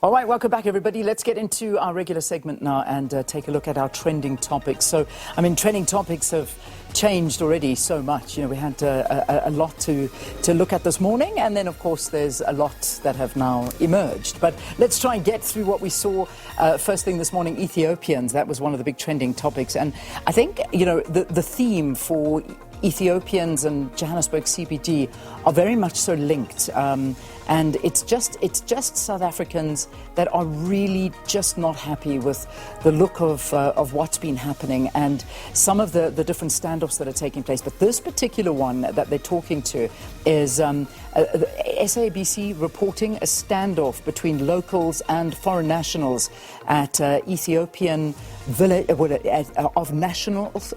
All right, welcome back, everybody. Let's get into our regular segment now and take a look at our trending topics. So, I mean, trending topics have changed already so much. You know, we had a lot to look at this morning, and then, of course, there's a lot that have now emerged. But let's try and get through what we saw first thing this morning. Ethiopians, that was one of the big trending topics. And I think, you know, the theme for Ethiopians and Johannesburg CBD are very much so linked. And it's just South Africans that are really just not happy with the look of what's been happening and some of the different standoffs that are taking place. But this particular one that they're talking to is SABC reporting a standoff between locals and foreign nationals at Ethiopian village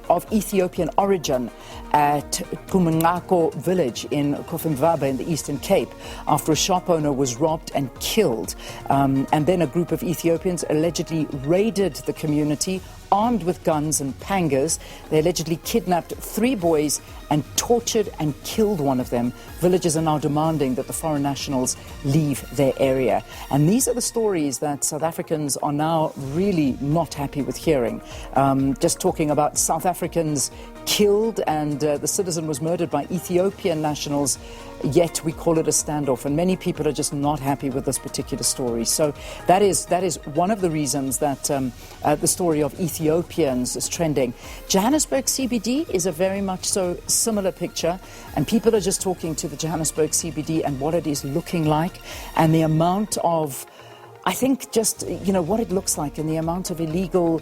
of Ethiopian origin at Kumangako village in Kofimvaba in the Eastern Cape after a shop owner was robbed and killed. And then a group of Ethiopians allegedly raided the community armed with guns and pangas. They allegedly kidnapped 3 boys and tortured and killed one of them. Villagers are now demanding that the foreign nationals leave their area. And these are the stories that South Africans are now really not happy with hearing. Just talking about South Africans killed and the citizen was murdered by Ethiopian nationals, yet we call it a standoff. And many people are just not happy with this particular story. So that is one of the reasons that the story of Ethiopians is trending. Johannesburg CBD is a very much so similar picture, and people are just talking to the Johannesburg CBD and what it is looking like and the amount of, I think, just, you know, what it looks like and the amount of illegal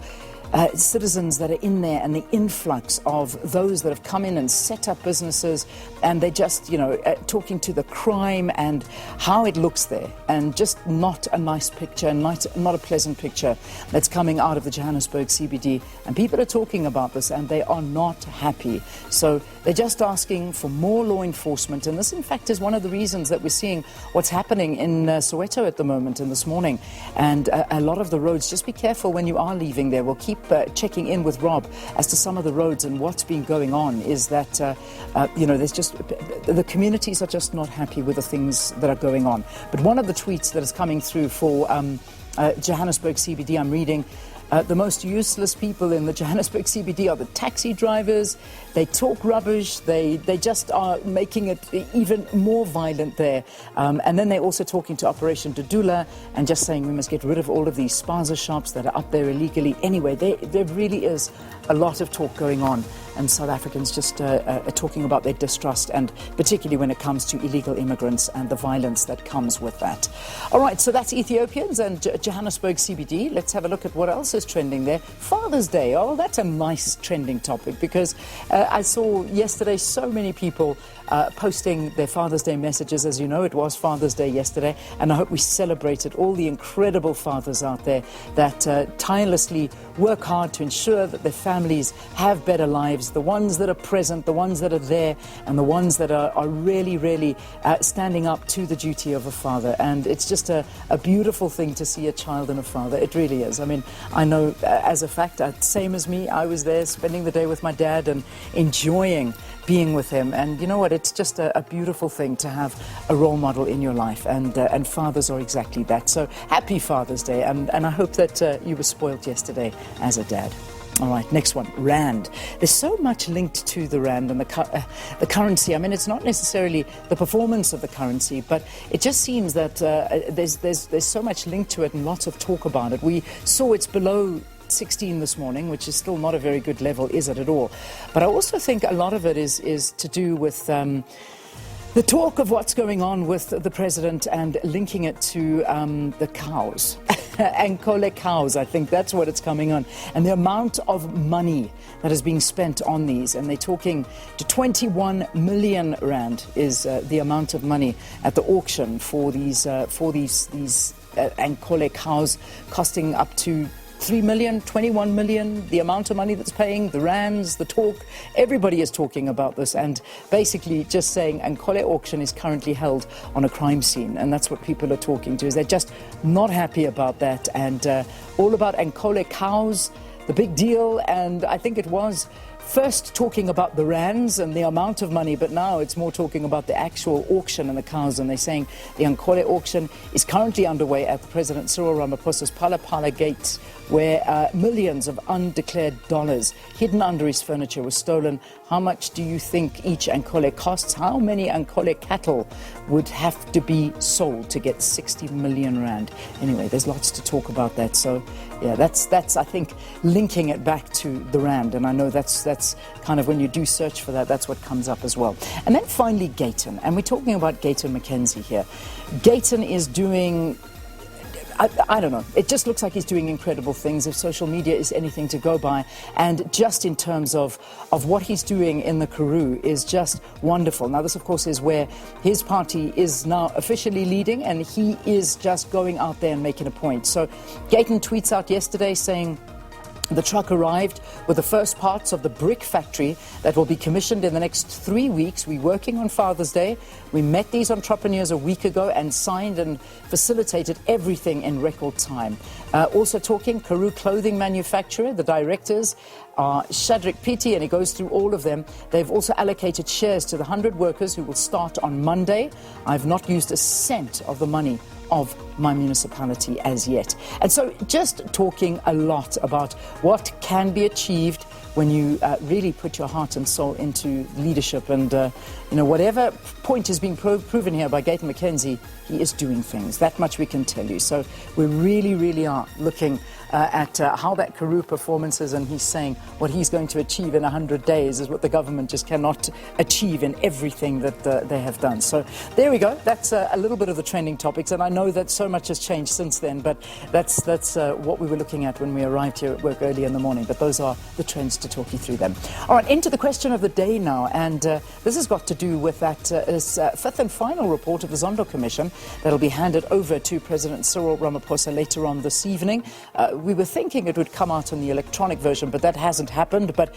citizens that are in there and the influx of those that have come in and set up businesses, and they're just, you know, talking to the crime and how it looks there, and just not a nice picture and not a pleasant picture that's coming out of the Johannesburg CBD. And people are talking about this and they are not happy. So they're just asking for more law enforcement, and this in fact is one of the reasons that we're seeing what's happening in Soweto at the moment and this morning. And a lot of the roads, just be careful when you are leaving there. We'll keep checking in with Rob as to some of the roads, and what's been going on is that you know, there's just, the communities are just not happy with the things that are going on. But one of the tweets that is coming through for Johannesburg CBD, I'm reading, the most useless people in the Johannesburg CBD are the taxi drivers. They talk rubbish. They just are making it even more violent there. And then they're also talking to Operation Dudula and just saying we must get rid of all of these spaza shops that are up there illegally. Anyway, there really is a lot of talk going on, and South Africans just are talking about their distrust, and particularly when it comes to illegal immigrants and the violence that comes with that. All right, so that's Ethiopians and Johannesburg CBD. Let's have a look at what else is trending there. Father's Day. Oh, that's a nice trending topic, because I saw yesterday so many people posting their Father's Day messages. As you know, it was Father's Day yesterday, and I hope we celebrated all the incredible fathers out there that tirelessly work hard to ensure that their families have better lives, the ones that are present, the ones that are there, and the ones that are really standing up to the duty of a father. And it's just a beautiful thing to see a child and a father. It really is. I mean, I know as a fact, same as me, I was there spending the day with my dad and enjoying being with him. And you know what, it's just a beautiful thing to have a role model in your life, and fathers are exactly that. So happy Father's Day, and I hope that you were spoiled yesterday as a dad. All right, next one, Rand. There's so much linked to the Rand and the currency. I mean, it's not necessarily the performance of the currency, but it just seems that there's so much linked to it and lots of talk about it. We saw it's below 16 this morning, which is still not a very good level, is it at all? But I also think a lot of it is to do with the talk of what's going on with the president and linking it to the cows. Ankole cows, I think that's what it's coming on. And the amount of money that is being spent on these, and they're talking to 21 million rand is the amount of money at the auction for these Ankole cows, costing up to 3 million, 21 million, the amount of money that's paying, the rands, the talk. Everybody is talking about this and basically just saying Ankole auction is currently held on a crime scene. And that's what people are talking to, is they're just not happy about that. And all about Ankole cows, the big deal. And I think it was first talking about the rands and the amount of money, but now it's more talking about the actual auction and the cows. And they're saying the Ankole auction is currently underway at President Cyril Ramaphosa's Phala Gate, where millions of undeclared dollars hidden under his furniture were stolen. How much do you think each Ankole costs? How many Ankole cattle would have to be sold to get 60 million rand? Anyway, there's lots to talk about that. So, yeah, that's I think, linking it back to the rand. And I know that's kind of, when you do search for that, that's what comes up as well. And then finally, Gayton. And we're talking about Gayton McKenzie here. Gayton is doing... I don't know. It just looks like he's doing incredible things, if social media is anything to go by. And just in terms of what he's doing in the Karoo is just wonderful. Now, this, of course, is where his party is now officially leading, and he is just going out there and making a point. So Gayton tweets out yesterday saying, the truck arrived with the first parts of the brick factory that will be commissioned in the next 3 weeks. We're working on Father's Day. We met these entrepreneurs a week ago and signed and facilitated everything in record time. Also talking, Karoo clothing manufacturer, the directors are Shadrach Piti, and he goes through all of them. They've also allocated shares to the 100 workers who will start on Monday. I've not used a cent of the money of my municipality as yet. And so just talking a lot about what can be achieved when you really put your heart and soul into leadership. And, whatever point is being proven here by Gayton McKenzie, he is doing things. That much we can tell you. So we really, really are looking at how that Karoo performance is, and he's saying what he's going to achieve in 100 days is what the government just cannot achieve in everything that they have done. So there we go. That's a little bit of the trending topics, and I know that so much has changed since then, but that's what we were looking at when we arrived here at work early in the morning. But those are the trends to talk you through them. All right, into the question of the day now, and this has got to do with that fifth and final report of the Zondo Commission that'll be handed over to President Cyril Ramaphosa later on this evening. We were thinking it would come out in the electronic version, but that hasn't happened. But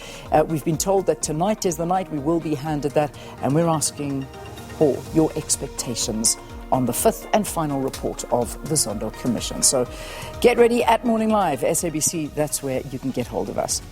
we've been told that tonight is the night we will be handed that, and we're asking for your expectations on the fifth and final report of the Zondo Commission. So get ready at Morning Live, SABC, that's where you can get hold of us.